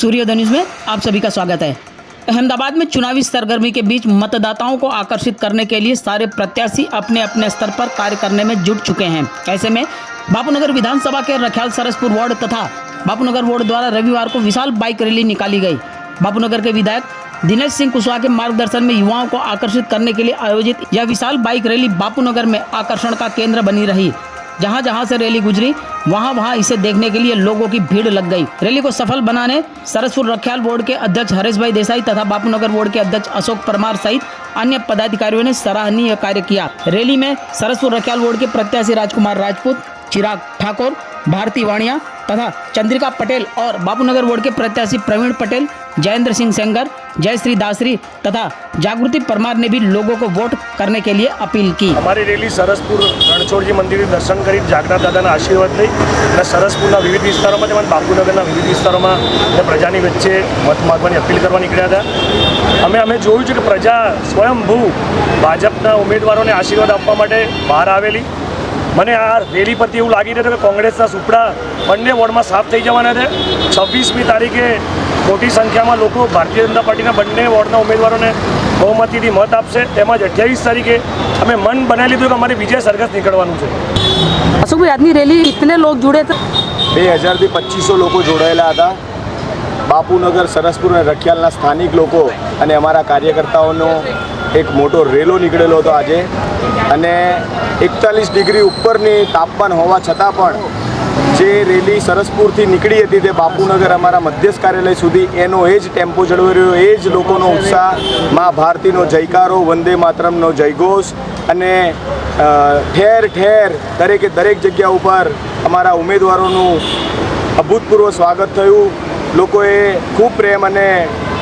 सूर्योदय न्यूज़ में आप सभी का स्वागत है। अहमदाबाद में चुनावी सरगर्मी के बीच मतदाताओं को आकर्षित करने के लिए सारे प्रत्याशी अपने अपने स्तर पर कार्य करने में जुट चुके हैं। ऐसे में बापूनगर विधानसभा के रखियाल सरसपुर वार्ड तथा बापूनगर वार्ड द्वारा रविवार को विशाल बाइक रैली निकाली गई। बापूनगर के विधायक दिनेश सिंह कुशवाहा के मार्गदर्शन में युवाओं को आकर्षित करने के लिए आयोजित यह विशाल बाइक रैली बापूनगर में आकर्षण का केंद्र बनी रही। जहां जहां से रैली गुजरी वहां इसे देखने के लिए लोगों की भीड़ लग गई। रैली को सफल बनाने सरसपुर रखियाल वार्ड के अध्यक्ष हरेश भाई देसाई तथा बापूनगर वार्ड के अध्यक्ष अशोक परमार सहित अन्य पदाधिकारियों ने सराहनीय कार्य किया। रैली में सरसपुर रखियाल वार्ड के प्रत्याशी राजकुमार राजपूत, चिराग ठाकुर, भारती वाणिया तथा चंद्रिका पटेल और बापूनगर वार्ड के प्रत्याशी प्रवीण पटेल, जयेंद्र सिंह सेंगर, जयश्री दासरी तथा जागृति परमार ने भी लोगों को वोट करने के लिए अपील की। हमारी रेली सरसपुर रણછોડજી મંદિરે દર્શન કરી જાગનાથ દાદાના આશીર્વાદ લઈ અને સરસપુરના વિવિધ વિસ્તારોમાં તેમજ બાપુનગરના વિવિધ વિસ્તારોમાં પ્રજાની વચ્ચે મત માગવાની અપીલ કરવા નીકળ્યા હતા। અમે જોયું છે કે પ્રજા સ્વયંભૂ ભાજપના ઉમેદવારોને આશીર્વાદ આપવા માટે બહાર આવેલી। મને આ રેલી પરથી એવું લાગી રહ્યું કે કોંગ્રેસના સુપડા બંને વોર્ડમાં સાફ થઈ જવાના છે। 26મી તારીખે મોટી સંખ્યામાં લોકો ભારતીય જનતા પાર્ટીના બંને વોર્ડના ઉમેદવારોને બહુમતીથી મત આપશે। તેમજ 28 તારીખે અમે મન બનાવી લીધું કે અમારે વિજય સરઘસ નીકળવાનું છે। अशोक भाई, આજની રેલી कितने लोग जुड़े थे? 2000 થી 2500 લોકો જોડાયેલા હતા। બાપુનગર, સરસપુર અને રખિયાલના સ્થાનિક લોકો અને અમારા કાર્યકર્તાઓનો એક મોટો રેલો નીકળેલો હતો આજે। અને 41 ડિગ્રી ઉપરની તાપમાન હોવા છતાં પણ જે રેલી સરસપુરથી નીકળી હતી તે બાપુનગર અમારા મધ્યસ્થ કાર્યાલય સુધી એનો એ જ ટેમ્પો જળવાઈ રહ્યો, એ જ લોકોનો ઉત્સાહ, મા ભારતીનો જયકારો, વંદે માતરમનો જયઘોષ અને ઠેર ઠેર દરેક જગ્યા ઉપર અમારા ઉમેદવારોનું અભૂતપૂર્વ સ્વાગત થયું। લોકોએ ખૂબ પ્રેમ અને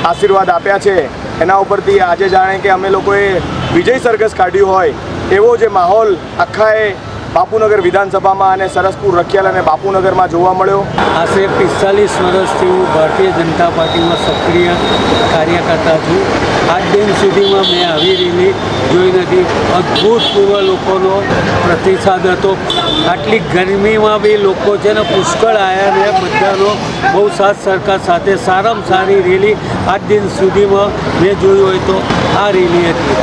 આશીર્વાદ આપ્યા છે। એના ઉપરથી આજે જાણે કે અમે લોકોએ વિજય સરઘસ કાઢ્યું હોય એવો જે માહોલ આખાએ બાપુનગર વિધાનસભામાં અને સરસપુર, રખિયાલ અને બાપુનગરમાં જોવા મળ્યો। આશરે 45 વર્ષથી હું ભારતીય જનતા પાર્ટીમાં સક્રિય કાર્યકર્તા છું। આજ દિન સુધીમાં મેં આવી રેલી જોઈ નથી। અભૂતપૂર્વ લોકોનો પ્રતિસાદ હતો। આટલી ગરમીમાં બી લોકો છે ને પુષ્કળ આવ્યા ને બધાનો બહુ સાથ સરકાર સાથે સારામાં સારી રેલી આજ દિન સુધીમાં મેં જોઈ હોય તો આ રેલી હતી।